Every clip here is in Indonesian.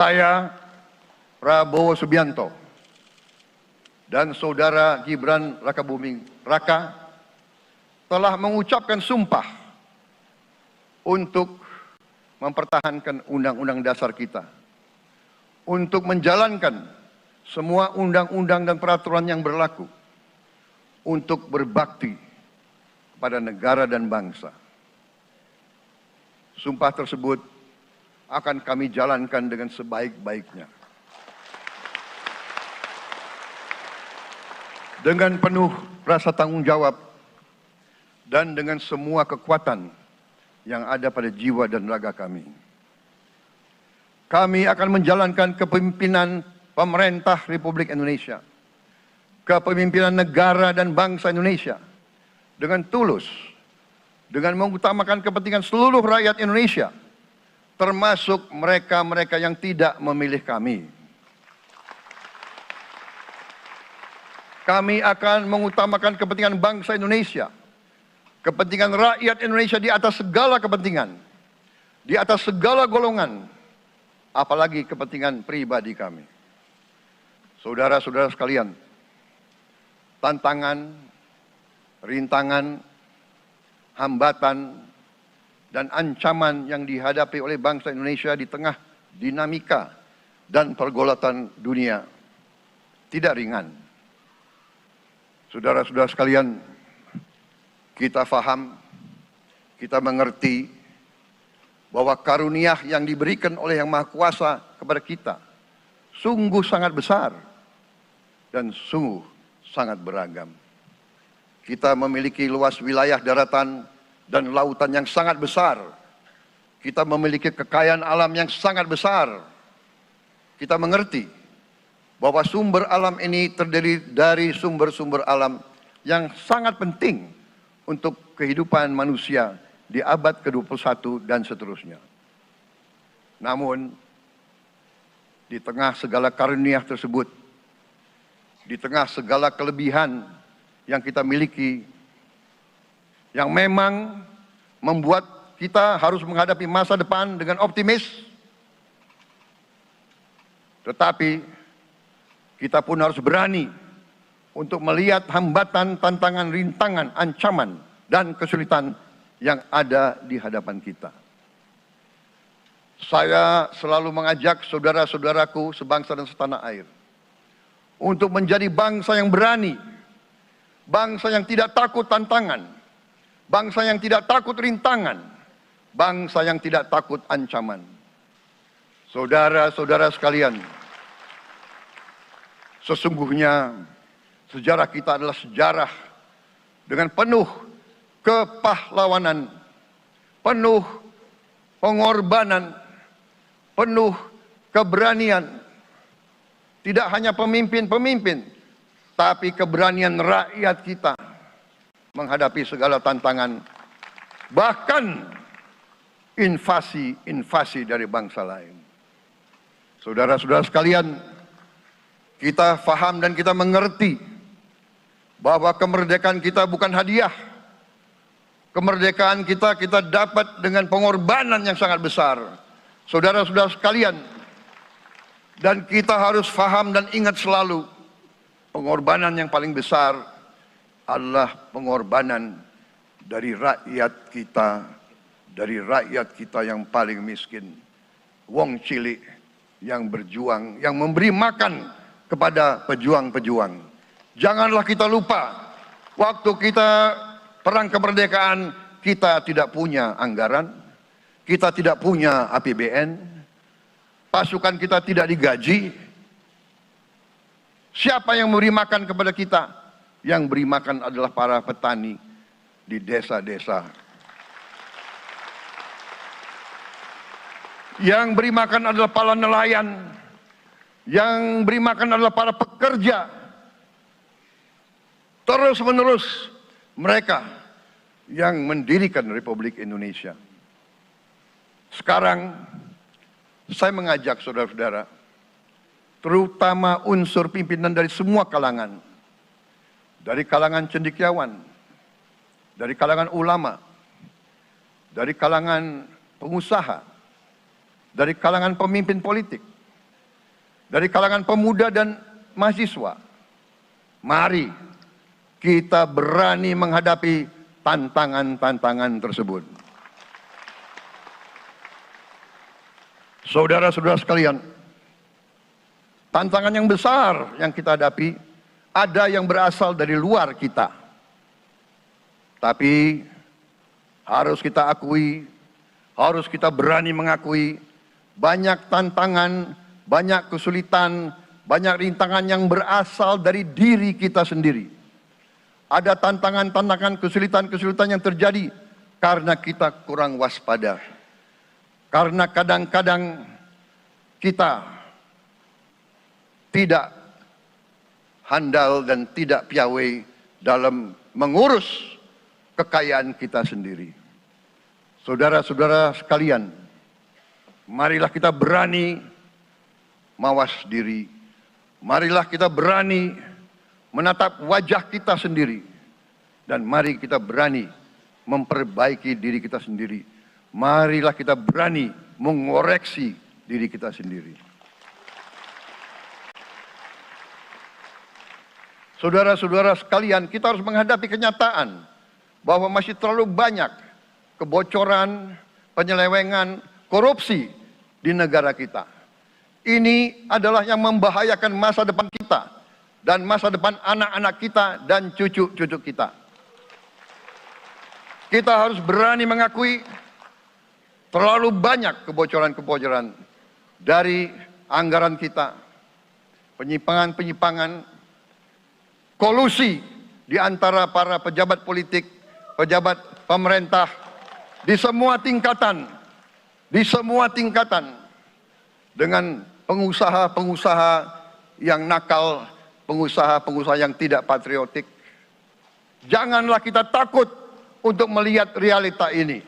Saya, Prabowo Subianto, dan Saudara Gibran Rakabuming Raka telah mengucapkan sumpah untuk mempertahankan Undang-Undang Dasar kita, untuk menjalankan semua undang-undang dan peraturan yang berlaku, untuk berbakti kepada negara dan bangsa. Sumpah tersebut akan kami jalankan dengan sebaik-baiknya. Dengan penuh rasa tanggung jawab dan dengan semua kekuatan yang ada pada jiwa dan raga kami. Kami akan menjalankan kepemimpinan pemerintah Republik Indonesia, kepemimpinan negara dan bangsa Indonesia dengan tulus, dengan mengutamakan kepentingan seluruh rakyat Indonesia, termasuk mereka-mereka yang tidak memilih kami. Kami akan mengutamakan kepentingan bangsa Indonesia, kepentingan rakyat Indonesia di atas segala kepentingan, di atas segala golongan, apalagi kepentingan pribadi kami. Saudara-saudara sekalian, tantangan, rintangan, hambatan, dan ancaman yang dihadapi oleh bangsa Indonesia di tengah dinamika dan pergolatan dunia tidak ringan. Saudara-saudara sekalian, kita faham, kita mengerti bahwa karunia yang diberikan oleh Yang Maha Kuasa kepada kita sungguh sangat besar dan sungguh sangat beragam. Kita memiliki luas wilayah daratan dan lautan yang sangat besar. Kita memiliki kekayaan alam yang sangat besar. Kita mengerti bahwa sumber alam ini terdiri dari sumber-sumber alam yang sangat penting untuk kehidupan manusia di abad ke-21 dan seterusnya. Namun, di tengah segala karunia tersebut, di tengah segala kelebihan yang kita miliki, yang memang membuat kita harus menghadapi masa depan dengan optimis, tetapi kita pun harus berani untuk melihat hambatan, tantangan, rintangan, ancaman, dan kesulitan yang ada di hadapan kita. Saya selalu mengajak saudara-saudaraku sebangsa dan setanah air untuk menjadi bangsa yang berani, bangsa yang tidak takut tantangan, bangsa yang tidak takut rintangan, bangsa yang tidak takut ancaman. Saudara-saudara sekalian, sesungguhnya sejarah kita adalah sejarah dengan penuh kepahlawanan, penuh pengorbanan, penuh keberanian. Tidak hanya pemimpin-pemimpin, tapi keberanian rakyat kita menghadapi segala tantangan, bahkan invasi-invasi dari bangsa lain. Saudara-saudara sekalian, kita faham dan kita mengerti bahwa kemerdekaan kita bukan hadiah. Kemerdekaan kita dapat dengan pengorbanan yang sangat besar. Saudara-saudara sekalian, dan kita harus faham dan ingat selalu, pengorbanan yang paling besar adalah pengorbanan dari rakyat kita yang paling miskin. Wong cilik yang berjuang, yang memberi makan kepada pejuang-pejuang. Janganlah kita lupa, waktu kita perang kemerdekaan, kita tidak punya anggaran, kita tidak punya APBN, pasukan kita tidak digaji. Siapa yang memberi makan kepada kita? Yang beri makan adalah para petani di desa-desa. Yang beri makan adalah para nelayan. Yang beri makan adalah para pekerja. Terus-menerus mereka yang mendirikan Republik Indonesia. Sekarang saya mengajak saudara-saudara, terutama unsur pimpinan dari semua kalangan, dari kalangan cendekiawan, dari kalangan ulama, dari kalangan pengusaha, dari kalangan pemimpin politik, dari kalangan pemuda dan mahasiswa. Mari kita berani menghadapi tantangan-tantangan tersebut. Saudara-saudara sekalian, tantangan yang besar yang kita hadapi ada yang berasal dari luar kita. Tapi harus kita akui, harus kita berani mengakui, banyak tantangan, banyak kesulitan, banyak rintangan yang berasal dari diri kita sendiri. Ada tantangan-tantangan, kesulitan-kesulitan yang terjadi karena kita kurang waspada. Karena kadang-kadang kita tidak handal dan tidak piawai dalam mengurus kekayaan kita sendiri. Saudara-saudara sekalian, marilah kita berani mawas diri. Marilah kita berani menatap wajah kita sendiri. Dan mari kita berani memperbaiki diri kita sendiri. Marilah kita berani mengoreksi diri kita sendiri. Saudara-saudara sekalian, kita harus menghadapi kenyataan bahwa masih terlalu banyak kebocoran, penyelewengan, korupsi di negara kita. Ini adalah yang membahayakan masa depan kita dan masa depan anak-anak kita dan cucu-cucu kita. Kita harus berani mengakui terlalu banyak kebocoran-kebocoran dari anggaran kita, penyimpangan-penyimpangan, kolusi di antara para pejabat politik, pejabat pemerintah di semua tingkatan, dengan pengusaha-pengusaha yang nakal, pengusaha-pengusaha yang tidak patriotik. Janganlah kita takut untuk melihat realita ini.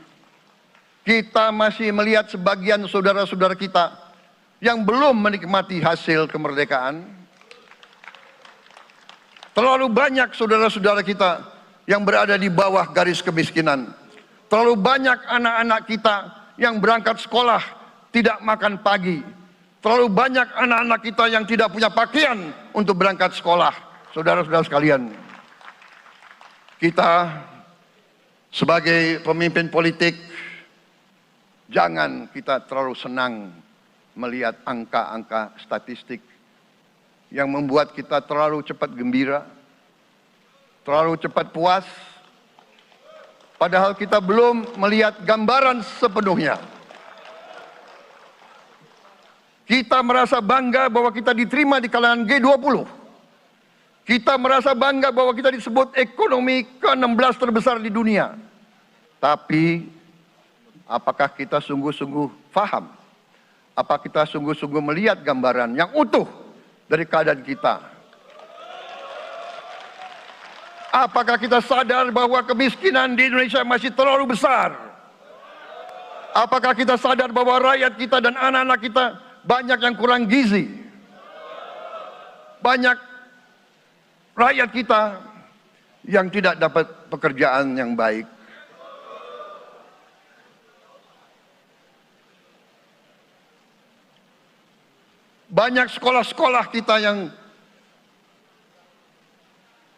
Kita masih melihat sebagian saudara-saudara kita yang belum menikmati hasil kemerdekaan. Terlalu banyak saudara-saudara kita yang berada di bawah garis kemiskinan. Terlalu banyak anak-anak kita yang berangkat sekolah tidak makan pagi. Terlalu banyak anak-anak kita yang tidak punya pakaian untuk berangkat sekolah. Saudara-saudara sekalian, kita sebagai pemimpin politik, jangan kita terlalu senang melihat angka-angka statistik yang membuat kita terlalu cepat gembira, terlalu cepat puas, padahal kita belum melihat gambaran sepenuhnya. Kita merasa bangga bahwa kita diterima di kalangan G20. Kita merasa bangga bahwa kita disebut ekonomi ke-16 terbesar di dunia. Tapi apakah kita sungguh-sungguh faham? Apa kita sungguh-sungguh melihat gambaran yang utuh dari keadaan kita? Apakah kita sadar bahwa kemiskinan di Indonesia masih terlalu besar? Apakah kita sadar bahwa rakyat kita dan anak-anak kita banyak yang kurang gizi? Banyak rakyat kita yang tidak dapat pekerjaan yang baik. Banyak sekolah-sekolah kita yang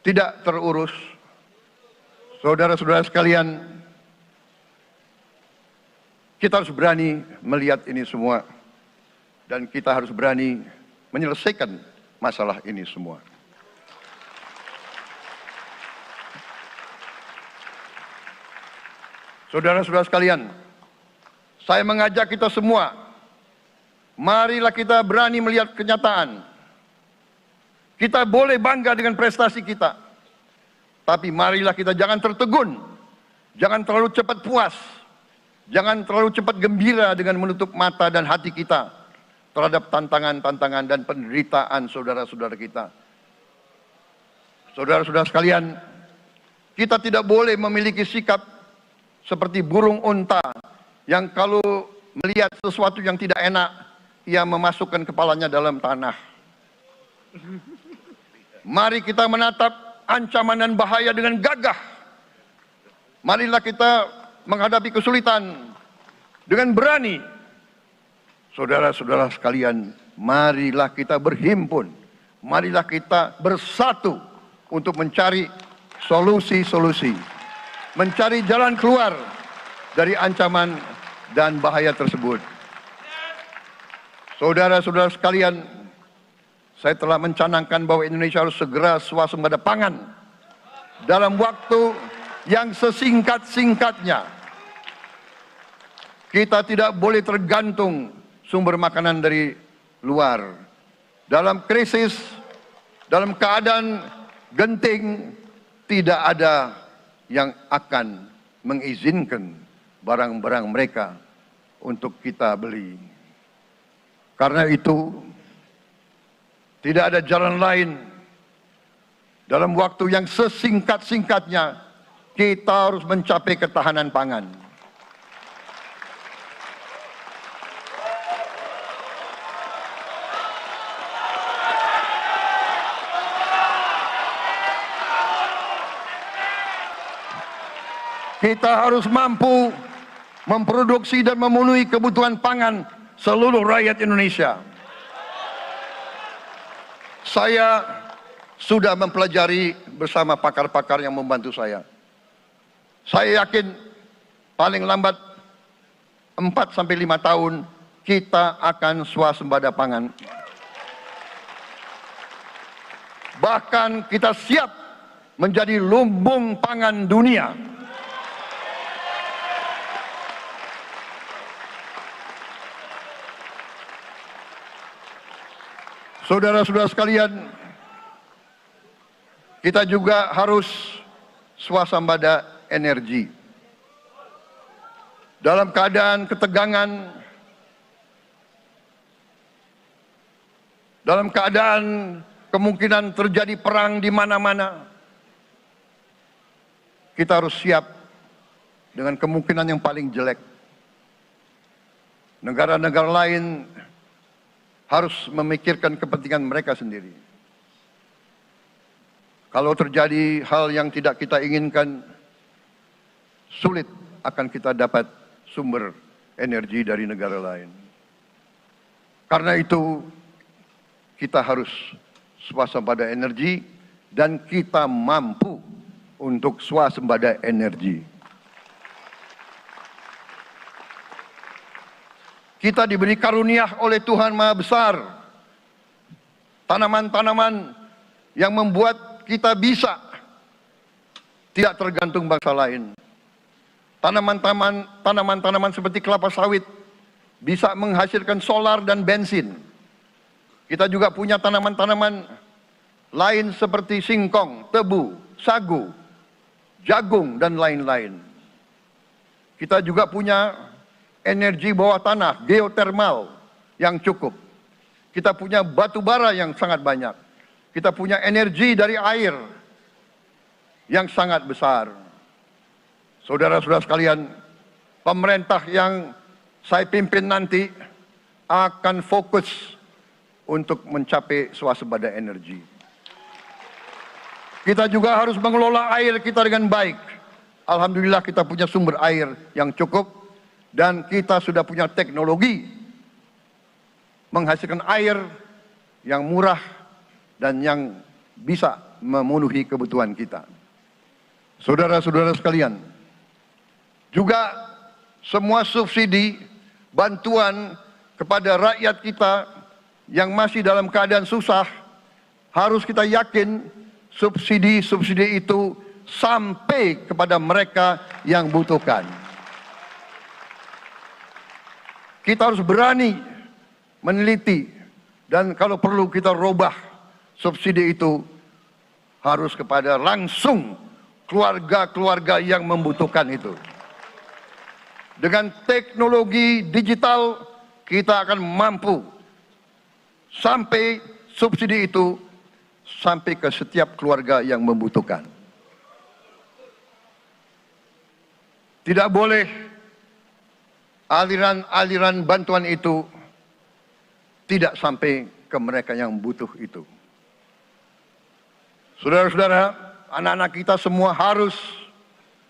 tidak terurus. Saudara-saudara sekalian, kita harus berani melihat ini semua. Dan kita harus berani menyelesaikan masalah ini semua. Saudara-saudara sekalian, saya mengajak kita semua, marilah kita berani melihat kenyataan. Kita boleh bangga dengan prestasi kita, tapi marilah kita jangan tertegun, jangan terlalu cepat puas, jangan terlalu cepat gembira dengan menutup mata dan hati kita terhadap tantangan-tantangan dan penderitaan saudara-saudara kita. Saudara-saudara sekalian, kita tidak boleh memiliki sikap seperti burung unta yang kalau melihat sesuatu yang tidak enak, ia memasukkan kepalanya dalam tanah. Mari kita menatap ancaman dan bahaya dengan gagah. Marilah kita menghadapi kesulitan dengan berani. Saudara-saudara sekalian, marilah kita berhimpun, marilah kita bersatu untuk mencari solusi-solusi, mencari jalan keluar dari ancaman dan bahaya tersebut. Saudara-saudara sekalian, saya telah mencanangkan bahwa Indonesia harus segera swasembada pangan dalam waktu yang sesingkat-singkatnya. Kita tidak boleh tergantung sumber makanan dari luar. Dalam krisis, dalam keadaan genting, tidak ada yang akan mengizinkan barang-barang mereka untuk kita beli. Karena itu, tidak ada jalan lain. Dalam waktu yang sesingkat-singkatnya, kita harus mencapai ketahanan pangan. Kita harus mampu memproduksi dan memenuhi kebutuhan pangan seluruh rakyat Indonesia. Saya sudah mempelajari bersama pakar-pakar yang membantu saya. Saya yakin paling lambat 4-5 tahun kita akan swasembada pangan. Bahkan kita siap menjadi lumbung pangan dunia. Saudara-saudara sekalian, kita juga harus swasembada energi. Dalam keadaan ketegangan, dalam keadaan kemungkinan terjadi perang di mana-mana, kita harus siap dengan kemungkinan yang paling jelek. Negara-negara lain harus memikirkan kepentingan mereka sendiri. Kalau terjadi hal yang tidak kita inginkan, sulit akan kita dapat sumber energi dari negara lain. Karena itu, kita harus swasembada energi dan kita mampu untuk swasembada energi. Kita diberi karunia oleh Tuhan Maha Besar. Tanaman-tanaman yang membuat kita bisa tidak tergantung bangsa lain. Tanaman-tanaman seperti kelapa sawit bisa menghasilkan solar dan bensin. Kita juga punya tanaman-tanaman lain seperti singkong, tebu, sagu, jagung, dan lain-lain. Kita juga punya energi bawah tanah, geotermal yang cukup. Kita punya batu bara yang sangat banyak. Kita punya energi dari air yang sangat besar. Saudara-saudara sekalian, pemerintah yang saya pimpin nanti akan fokus untuk mencapai swasembada energi. Kita juga harus mengelola air kita dengan baik. Alhamdulillah kita punya sumber air yang cukup. Dan kita sudah punya teknologi menghasilkan air yang murah dan yang bisa memenuhi kebutuhan kita. Saudara-saudara sekalian, juga semua subsidi, bantuan kepada rakyat kita yang masih dalam keadaan susah, harus kita yakin subsidi-subsidi itu sampai kepada mereka yang butuhkan. Kita harus berani meneliti dan kalau perlu kita robah subsidi itu harus kepada langsung keluarga-keluarga yang membutuhkan itu. Dengan teknologi digital kita akan mampu sampai subsidi itu sampai ke setiap keluarga yang membutuhkan. Tidak boleh aliran-aliran bantuan itu tidak sampai ke mereka yang butuh itu. Saudara-saudara, anak-anak kita semua harus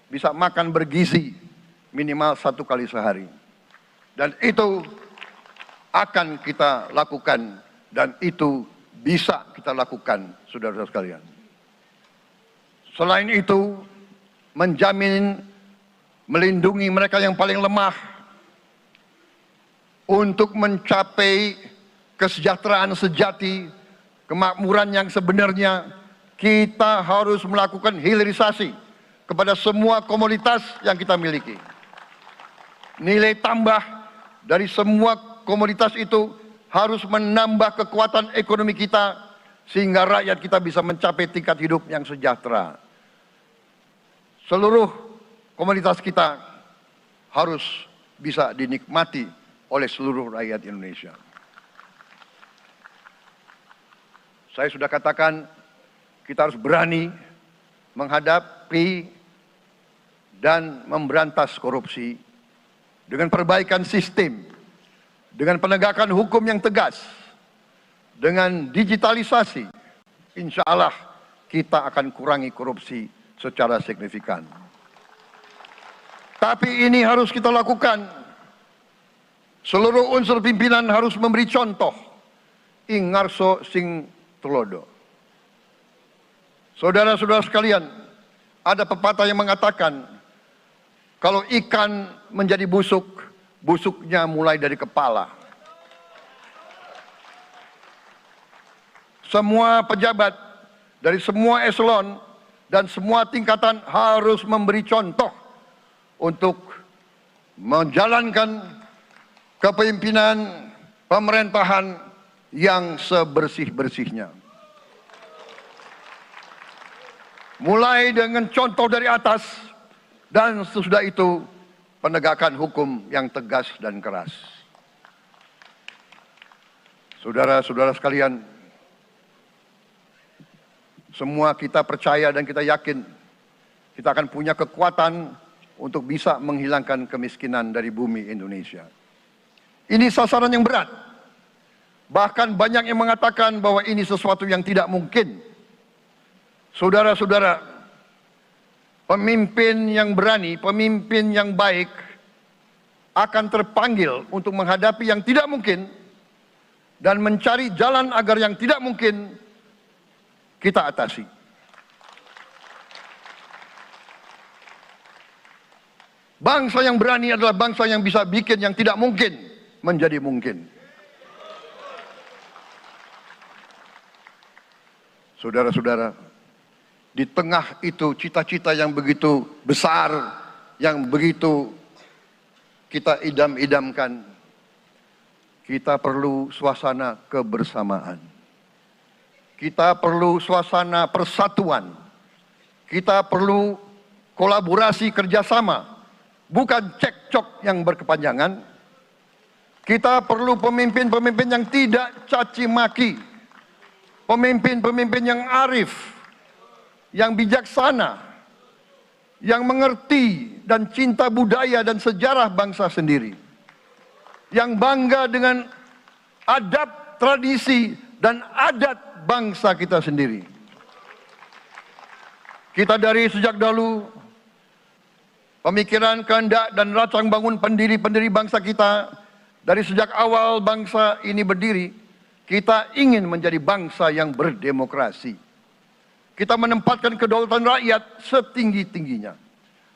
bisa makan bergizi minimal 1 kali sehari. Dan itu akan kita lakukan, dan itu bisa kita lakukan, saudara-saudara sekalian. Selain itu, menjamin, melindungi mereka yang paling lemah untuk mencapai kesejahteraan sejati, kemakmuran yang sebenarnya. Kita harus melakukan hilirisasi kepada semua komoditas yang kita miliki. Nilai tambah dari semua komoditas itu harus menambah kekuatan ekonomi kita sehingga rakyat kita bisa mencapai tingkat hidup yang sejahtera. Seluruh komoditas kita harus bisa dinikmati oleh seluruh rakyat Indonesia. Saya sudah katakan, kita harus berani menghadapi dan memberantas korupsi dengan perbaikan sistem, dengan penegakan hukum yang tegas, dengan digitalisasi. Insya Allah kita akan kurangi korupsi secara signifikan. Tapi ini harus kita lakukan. Seluruh unsur pimpinan harus memberi contoh. Ingarso sing tulodo. Saudara-saudara sekalian, ada pepatah yang mengatakan, kalau ikan menjadi busuk, busuknya mulai dari kepala. Semua pejabat dari semua eselon dan semua tingkatan harus memberi contoh untuk menjalankan kepemimpinan pemerintahan yang sebersih-bersihnya. Mulai dengan contoh dari atas, dan sesudah itu penegakan hukum yang tegas dan keras. Saudara-saudara sekalian, semua kita percaya dan kita yakin kita akan punya kekuatan untuk bisa menghilangkan kemiskinan dari bumi Indonesia. Ini sasaran yang berat. Bahkan banyak yang mengatakan bahwa ini sesuatu yang tidak mungkin. Saudara-saudara, pemimpin yang berani, pemimpin yang baik akan terpanggil untuk menghadapi yang tidak mungkin dan mencari jalan agar yang tidak mungkin kita atasi. Bangsa yang berani adalah bangsa yang bisa bikin yang tidak mungkin menjadi mungkin. Saudara-saudara, di tengah itu cita-cita yang begitu besar, yang begitu kita idam-idamkan, kita perlu suasana kebersamaan. Kita perlu suasana persatuan. Kita perlu kolaborasi kerjasama, bukan cekcok yang berkepanjangan. Kita perlu pemimpin-pemimpin yang tidak caci maki, pemimpin-pemimpin yang arif, yang bijaksana, yang mengerti dan cinta budaya dan sejarah bangsa sendiri, yang bangga dengan adab, tradisi, dan adat bangsa kita sendiri. Kita dari sejak dahulu, pemikiran, kehendak, dan rancang bangun pendiri-pendiri bangsa kita, dari sejak awal bangsa ini berdiri, kita ingin menjadi bangsa yang berdemokrasi. Kita menempatkan kedaulatan rakyat setinggi-tingginya.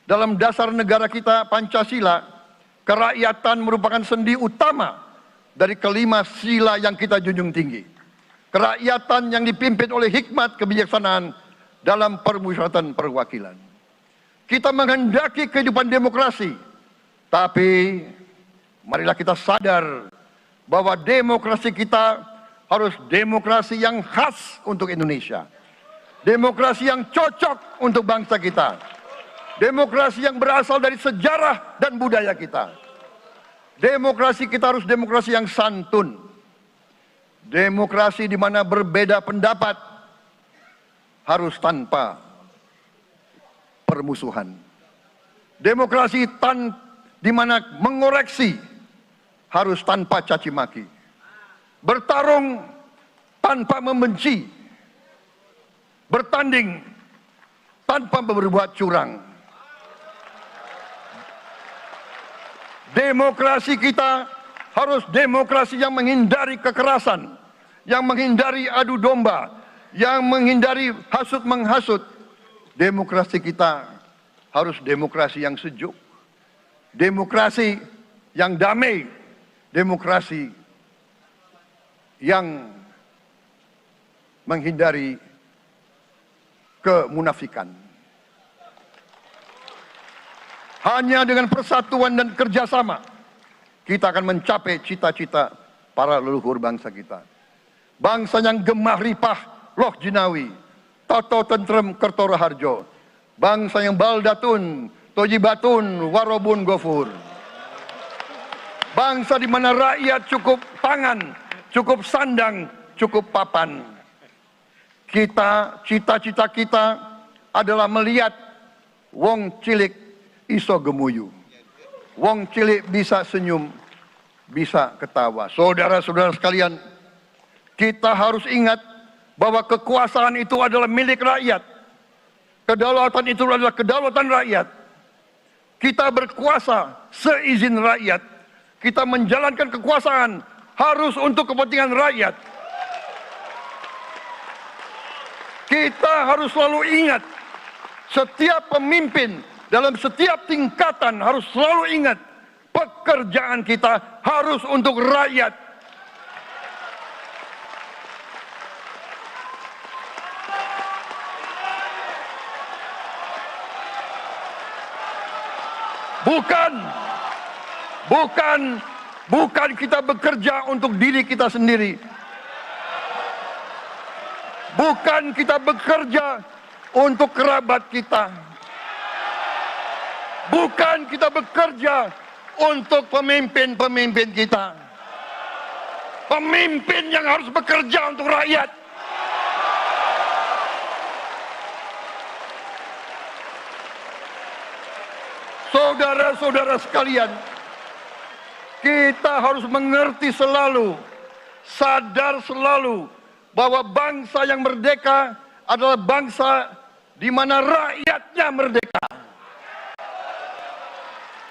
Dalam dasar negara kita, Pancasila, kerakyatan merupakan sendi utama dari kelima sila yang kita junjung tinggi. Kerakyatan yang dipimpin oleh hikmat kebijaksanaan dalam permusyawaratan perwakilan. Kita menghendaki kehidupan demokrasi, tapi marilah kita sadar bahwa demokrasi kita harus demokrasi yang khas untuk Indonesia. Demokrasi yang cocok untuk bangsa kita. Demokrasi yang berasal dari sejarah dan budaya kita. Demokrasi kita harus demokrasi yang santun. Demokrasi di mana berbeda pendapat harus tanpa permusuhan. Demokrasi di mana mengoreksi harus tanpa caci maki. Bertarung tanpa membenci. Bertanding tanpa berbuat curang. Demokrasi kita harus demokrasi yang menghindari kekerasan, yang menghindari adu domba, yang menghindari hasut menghasut. Demokrasi kita harus demokrasi yang sejuk, demokrasi yang damai, demokrasi yang menghindari kemunafikan. Hanya dengan persatuan dan kerjasama kita akan mencapai cita-cita para leluhur bangsa kita. Bangsa yang gemah ripah loh jinawi, toto tentrem kertoro harjo. Bangsa yang baldatun, tojibatun, warobun gofur. Bangsa di mana rakyat cukup pangan, cukup sandang, cukup papan. Cita-cita kita adalah melihat wong cilik iso gemuyu. Wong cilik bisa senyum, bisa ketawa. Saudara-saudara sekalian, kita harus ingat bahwa kekuasaan itu adalah milik rakyat. Kedaulatan itu adalah kedaulatan rakyat. Kita berkuasa seizin rakyat. Kita menjalankan kekuasaan harus untuk kepentingan rakyat. Kita harus selalu ingat, setiap pemimpin dalam setiap tingkatan harus selalu ingat, pekerjaan kita harus untuk rakyat. Bukan kita bekerja untuk diri kita sendiri. Bukan kita bekerja untuk kerabat kita. Bukan kita bekerja untuk pemimpin-pemimpin kita. Pemimpin yang harus bekerja untuk rakyat. Saudara-saudara sekalian, kita harus mengerti selalu, sadar selalu bahwa bangsa yang merdeka adalah bangsa di mana rakyatnya merdeka.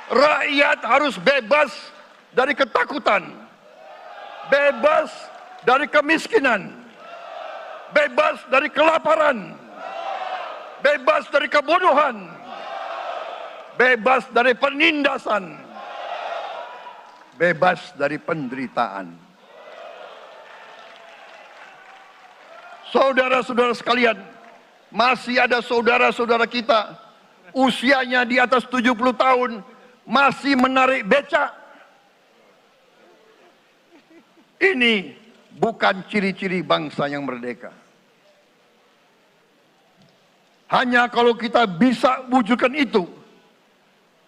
Rakyat harus bebas dari ketakutan, bebas dari kemiskinan, bebas dari kelaparan, bebas dari kebodohan, bebas dari penindasan, bebas dari penderitaan. Saudara-saudara sekalian, masih ada saudara-saudara kita usianya di atas 70 tahun masih menarik becak. Ini bukan ciri-ciri bangsa yang merdeka. Hanya kalau kita bisa wujudkan itu,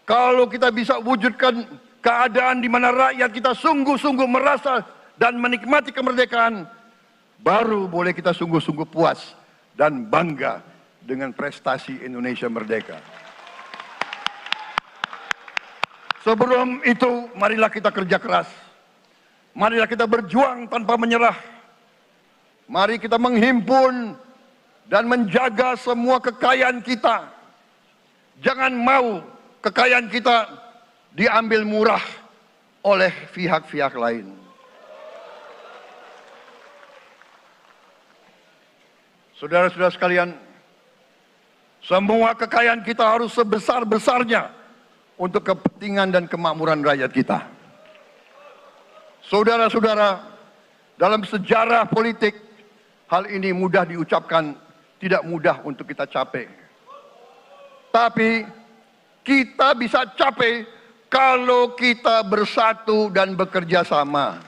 kalau kita bisa wujudkan keadaan di mana rakyat kita sungguh-sungguh merasa dan menikmati kemerdekaan, baru boleh kita sungguh-sungguh puas dan bangga dengan prestasi Indonesia merdeka. Sebelum itu, marilah kita kerja keras. Marilah kita berjuang tanpa menyerah. Mari kita menghimpun dan menjaga semua kekayaan kita. Jangan mau kekayaan kita diambil murah oleh pihak-pihak lain. Saudara-saudara sekalian, semua kekayaan kita harus sebesar-besarnya untuk kepentingan dan kemakmuran rakyat kita. Saudara-saudara, dalam sejarah politik, hal ini mudah diucapkan, tidak mudah untuk kita capai. Tapi kita bisa capai kalau kita bersatu dan bekerja sama.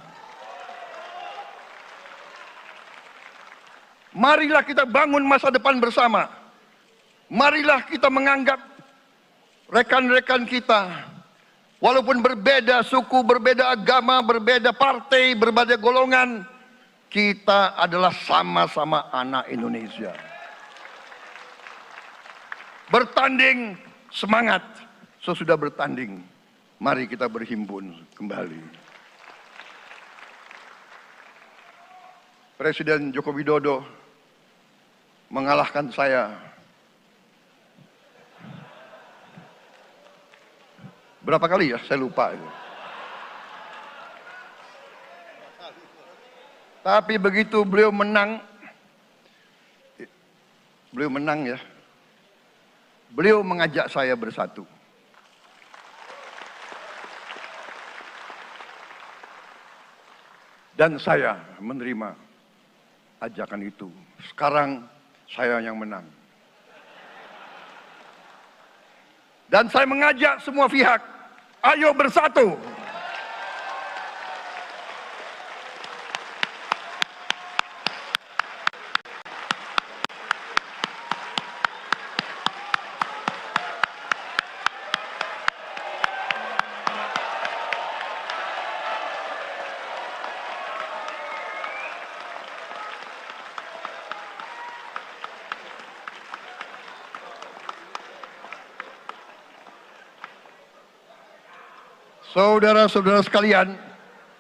Marilah kita bangun masa depan bersama. Marilah kita menganggap rekan-rekan kita, walaupun berbeda suku, berbeda agama, berbeda partai, berbeda golongan, kita adalah sama-sama anak Indonesia. Bertanding, semangat. Sesudah bertanding, mari kita berhimpun kembali. Presiden Joko Widodo mengalahkan saya berapa kali ya? Saya lupa. Tapi begitu beliau menang ya, beliau mengajak saya bersatu. Dan saya menerima ajakan itu. Sekarang saya yang menang. Dan saya mengajak semua pihak, ayo bersatu. Saudara-saudara sekalian,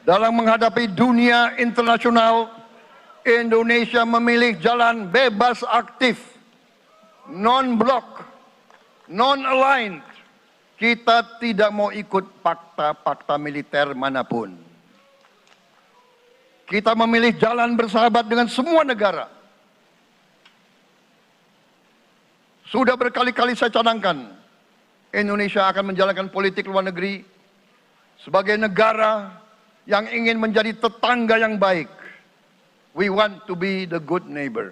dalam menghadapi dunia internasional, Indonesia memilih jalan bebas aktif, non-blok, non-aligned. Kita tidak mau ikut fakta-fakta militer manapun. Kita memilih jalan bersahabat dengan semua negara. Sudah berkali-kali saya cadangkan, Indonesia akan menjalankan politik luar negeri sebagai negara yang ingin menjadi tetangga yang baik. We want to be the good neighbor.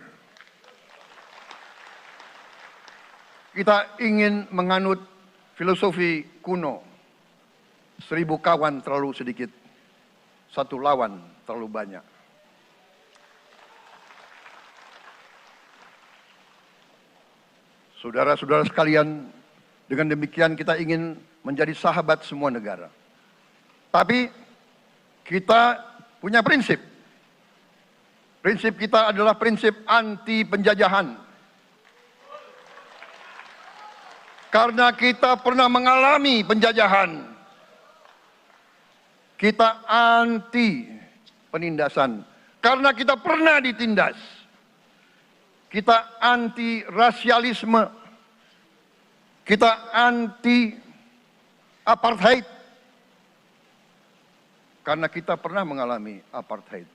Kita ingin menganut filosofi kuno. 1000 kawan terlalu sedikit, 1 lawan terlalu banyak. Saudara-saudara sekalian, dengan demikian kita ingin menjadi sahabat semua negara. Tapi kita punya prinsip. Prinsip kita adalah prinsip anti penjajahan. Karena kita pernah mengalami penjajahan. Kita anti penindasan. Karena kita pernah ditindas. Kita anti rasialisme. Kita anti apartheid. Karena kita pernah mengalami apartheid.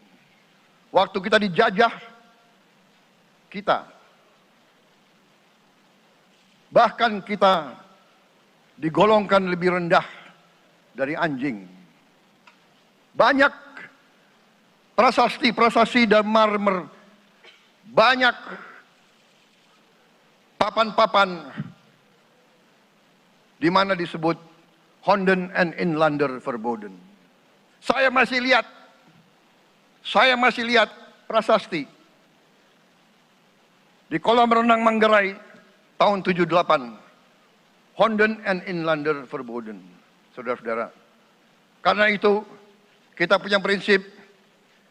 Waktu kita dijajah, bahkan kita digolongkan lebih rendah dari anjing. Banyak prasasti dan marmer, banyak papan-papan di mana disebut Honden and Inlander Verboden. Saya masih lihat prasasti di kolam renang Manggarai tahun 78. Honden and Inlander Verboden, saudara-saudara. Karena itu kita punya prinsip,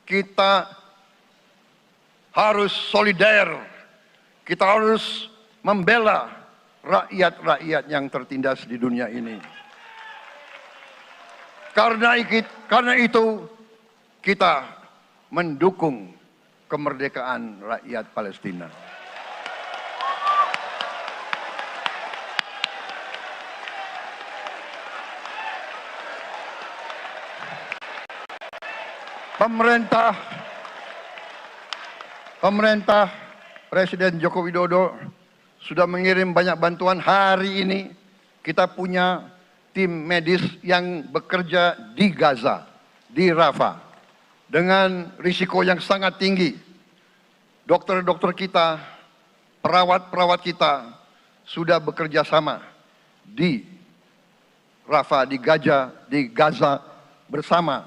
kita harus solider, kita harus membela rakyat-rakyat yang tertindas di dunia ini. Karena itu kita mendukung kemerdekaan rakyat Palestina. Pemerintah Presiden Joko Widodo sudah mengirim banyak bantuan. Hari ini kita punya tim medis yang bekerja di Gaza, di Rafah, dengan risiko yang sangat tinggi. Dokter-dokter kita, perawat-perawat kita sudah bekerja sama di Rafah, di Gaza bersama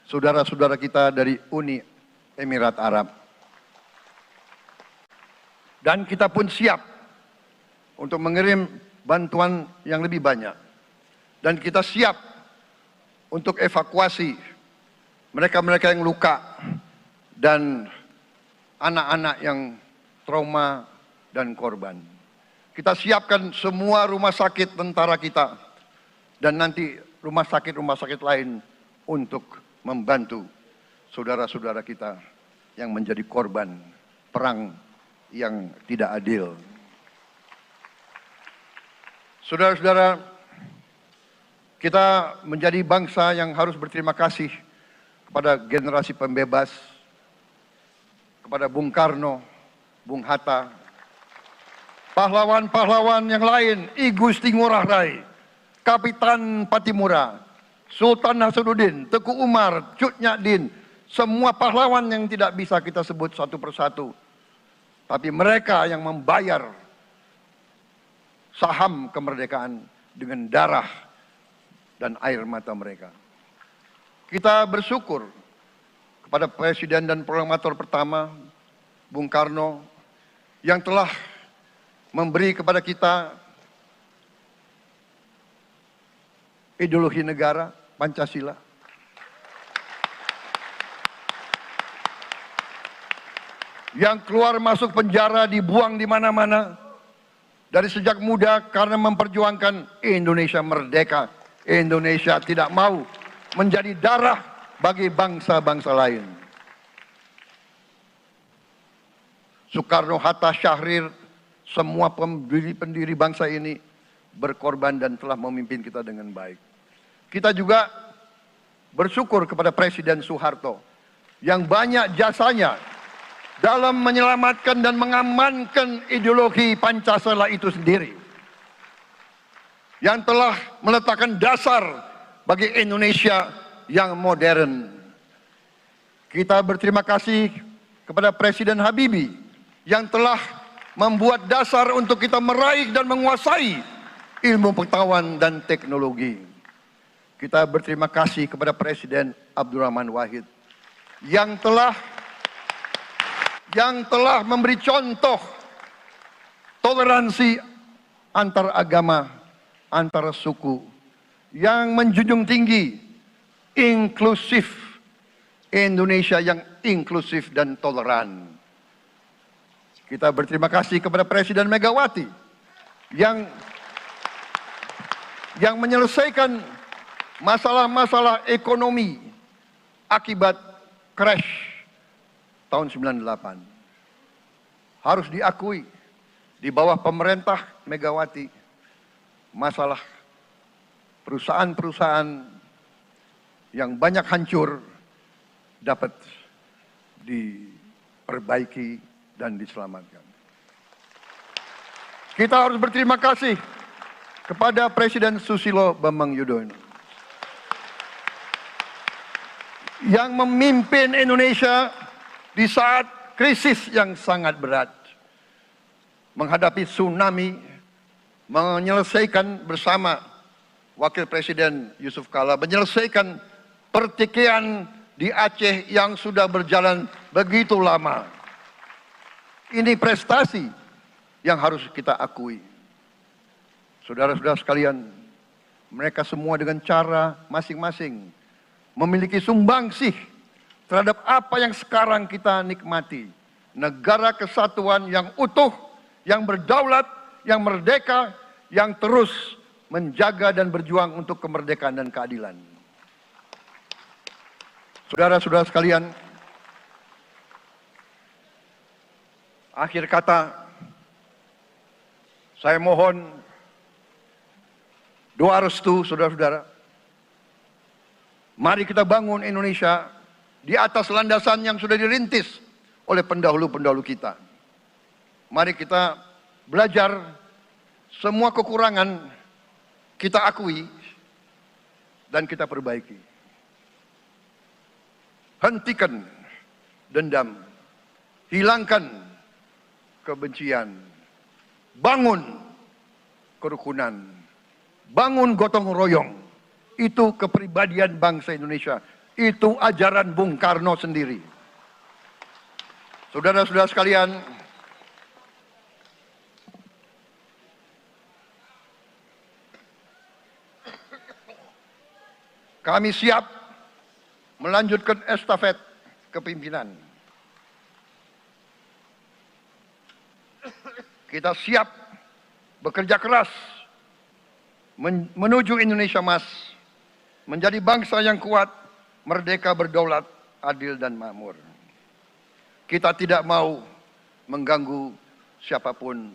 saudara-saudara kita dari Uni Emirat Arab. Dan kita pun siap untuk mengirim bantuan yang lebih banyak. Dan kita siap untuk evakuasi mereka-mereka yang luka dan anak-anak yang trauma dan korban. Kita siapkan semua rumah sakit tentara kita dan nanti rumah sakit lain untuk membantu saudara-saudara kita yang menjadi korban perang yang tidak adil. Saudara-saudara, kita menjadi bangsa yang harus berterima kasih kepada generasi pembebas kepada Bung Karno, Bung Hatta, pahlawan-pahlawan yang lain, I Gusti Ngurah Rai, Kapitan Patimura, Sultan Hasanuddin, Teku Umar, Cut Nyak Din, semua pahlawan yang tidak bisa kita sebut satu persatu. Tapi mereka yang membayar saham kemerdekaan dengan darah dan air mata mereka. Kita bersyukur kepada Presiden dan Proklamator pertama, Bung Karno, yang telah memberi kepada kita ideologi negara, Pancasila. Yang keluar masuk penjara, dibuang di mana-mana dari sejak muda karena memperjuangkan Indonesia merdeka. Indonesia tidak mau menjadi darah bagi bangsa-bangsa lain. Soekarno, Hatta, Syahrir, semua pendiri bangsa ini berkorban dan telah memimpin kita dengan baik. Kita juga bersyukur kepada Presiden Soeharto yang banyak jasanya dalam menyelamatkan dan mengamankan ideologi Pancasila itu sendiri, yang telah meletakkan dasar bagi Indonesia yang modern. Kita berterima kasih kepada Presiden Habibie yang telah membuat dasar untuk kita meraih dan menguasai ilmu pengetahuan dan teknologi. Kita berterima kasih kepada Presiden Abdurrahman Wahid yang telah memberi contoh toleransi antar agama, antar suku, yang menjunjung tinggi inklusif, Indonesia yang inklusif dan toleran. Kita berterima kasih kepada Presiden Megawati yang menyelesaikan masalah-masalah ekonomi akibat crash tahun 98. Harus diakui, di bawah pemerintah Megawati, masalah perusahaan-perusahaan yang banyak hancur dapat diperbaiki dan diselamatkan. Kita harus berterima kasih kepada Presiden Susilo Bambang Yudhoyono yang memimpin Indonesia di saat krisis yang sangat berat, menghadapi tsunami, menyelesaikan bersama Wakil Presiden Yusuf Kala, menyelesaikan pertikaian di Aceh yang sudah berjalan begitu lama. Ini prestasi yang harus kita akui. Saudara-saudara sekalian, mereka semua dengan cara masing-masing memiliki sumbangsih terhadap apa yang sekarang kita nikmati. Negara kesatuan yang utuh, yang berdaulat, yang merdeka, yang terus menjaga dan berjuang untuk kemerdekaan dan keadilan. Saudara-saudara sekalian, akhir kata, saya mohon doa restu saudara-saudara. Mari kita bangun Indonesia di atas landasan yang sudah dirintis oleh pendahulu-pendahulu kita. Mari kita belajar, semua kekurangan kita akui dan kita perbaiki. Hentikan dendam, hilangkan kebencian, bangun kerukunan, bangun gotong royong. Itu kepribadian bangsa Indonesia. Itu ajaran Bung Karno sendiri. Saudara-saudara sekalian, kami siap melanjutkan estafet kepimpinan. Kita siap bekerja keras menuju Indonesia Emas, menjadi bangsa yang kuat, merdeka, berdaulat, adil dan makmur. Kita tidak mau mengganggu siapapun,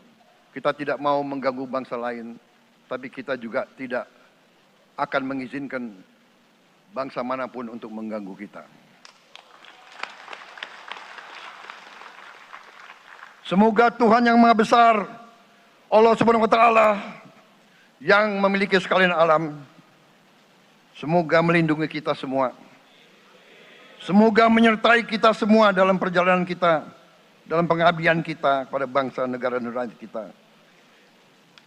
kita tidak mau mengganggu bangsa lain, tapi kita juga tidak akan mengizinkan bangsa manapun untuk mengganggu kita. Semoga Tuhan yang Maha Besar, Allah Subhanahu wa Ta'ala, yang memiliki sekalian alam, semoga melindungi kita semua. Semoga menyertai kita semua dalam perjalanan kita, dalam pengabdian kita kepada bangsa, negara, dan rakyat kita.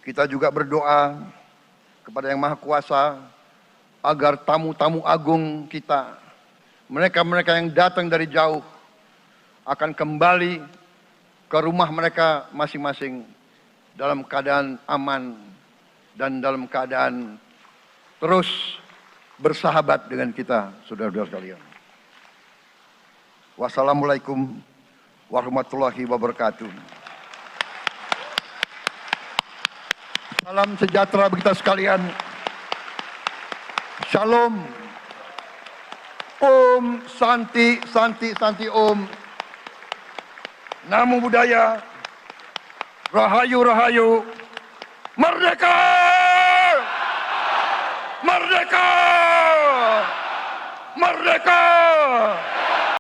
Kita juga berdoa kepada Yang Maha Kuasa agar tamu-tamu agung kita, mereka-mereka yang datang dari jauh, akan kembali ke rumah mereka masing-masing dalam keadaan aman dan dalam keadaan terus bersahabat dengan kita, saudara-saudara sekalian. Wassalamualaikum warahmatullahi wabarakatuh. Salam sejahtera bagi kita sekalian. Shalom. Om Santi, Santi, Santi Om. Namo Buddhaya. Rahayu, Rahayu. Merdeka! Merdeka! Merdeka!